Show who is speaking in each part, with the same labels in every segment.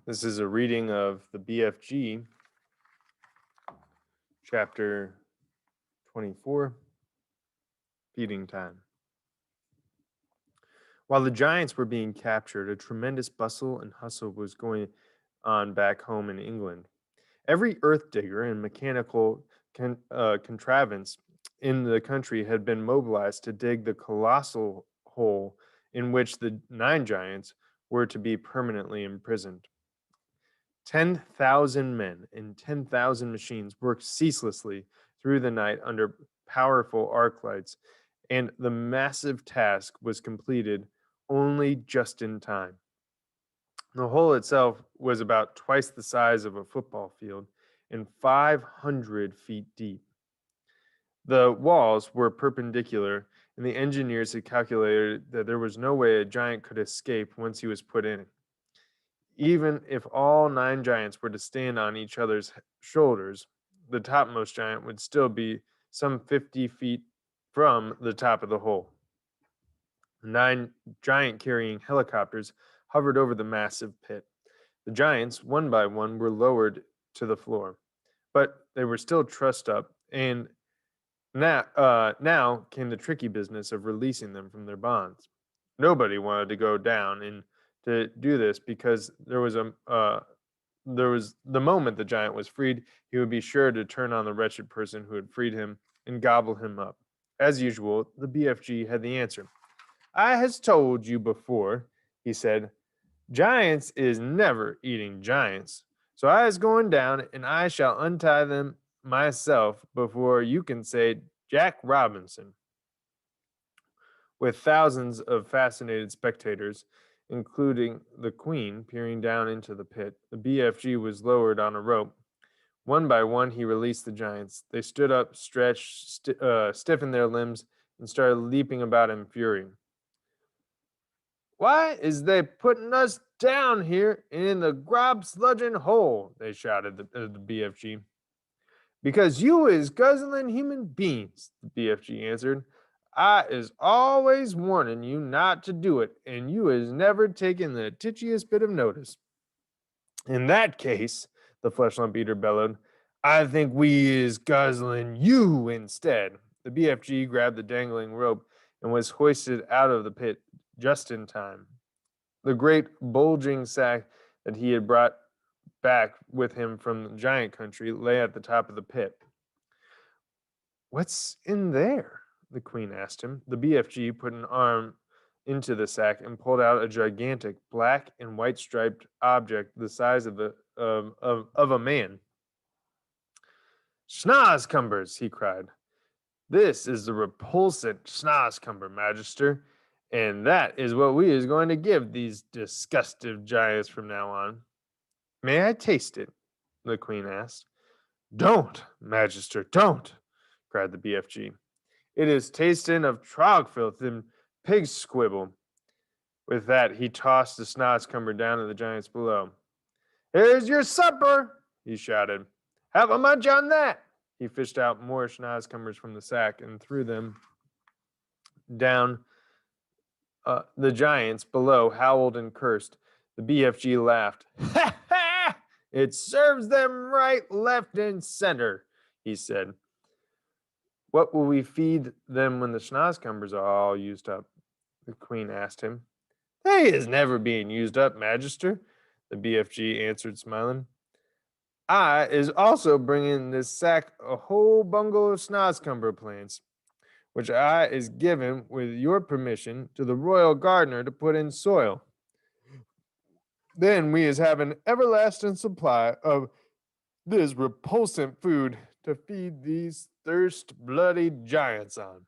Speaker 1: This is a reading of the BFG, chapter 24, Feeding Time. While the giants were being captured, a tremendous bustle and hustle was going on back home in England. Every earth digger and mechanical contrivance in the country had been mobilized to dig the colossal hole in which the nine giants were to be permanently imprisoned. 10,000 men and 10,000 machines worked ceaselessly through the night under powerful arc lights, and the massive task was completed only just in time. The hole itself was about twice the size of a football field and 500 feet deep. The walls were perpendicular, and the engineers had calculated that there was no way a giant could escape once he was put in. Even if all nine giants were to stand on each other's shoulders, the topmost giant would still be some 50 feet from the top of the hole. Nine giant carrying helicopters hovered over the massive pit. The giants, one by one, were lowered to the floor, but they were still trussed up, and now came the tricky business of releasing them from their bonds. Nobody wanted to go down and to do this because there was the moment the giant was freed, he would be sure to turn on the wretched person who had freed him and gobble him up. As usual, the BFG had the answer. I has told you before, he said, giants is never eating giants. So I is going down and I shall untie them myself before you can say Jack Robinson. With thousands of fascinated spectators, including the Queen, peering down into the pit, the BFG was lowered on a rope. One by one, he released the giants. They stood up, stretched, stiffened their limbs, and started leaping about in fury. Why is they putting us down here in the grob sludging hole? They shouted at the BFG. Because you is guzzling human beings, the BFG answered. I is always warning you not to do it, and you is never taken the titchiest bit of notice. In that case, the flesh lump eater bellowed, I think we is guzzling you instead. The BFG grabbed the dangling rope and was hoisted out of the pit just in time. The great bulging sack that he had brought back with him from the giant country lay at the top of the pit. What's in there? The Queen asked him. The BFG put an arm into the sack and pulled out a gigantic black and white striped object the size of a man. Schnozcumbers, he cried. This is the repulsant schnozcumber, Magister, and that is what we is going to give these disgustive giants from now on. May I taste it? The Queen asked. Don't, Magister, don't, cried the BFG. It is tasting of trog filth and pig squibble. With that, he tossed the schnozcumber down to the giants below. Here's your supper, he shouted. Have a munch on that. He fished out more schnozcumbers from the sack and threw them down. The giants below howled and cursed. The BFG laughed. Ha ha! It serves them right, left, and center, he said. What will we feed them when the schnozcumbers are all used up? The Queen asked him. They is never being used up, Magister, the BFG answered, smiling. I is also bringing this sack a whole bungle of schnozcumber plants, which I is given, with your permission, to the royal gardener to put in soil. Then we is have an everlasting supply of this repulsant food to feed these thirst-bloody giants on.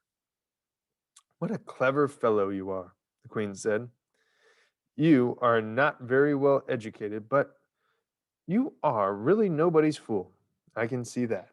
Speaker 1: What a clever fellow you are, the Queen said. You are not very well educated, but you are really nobody's fool. I can see that.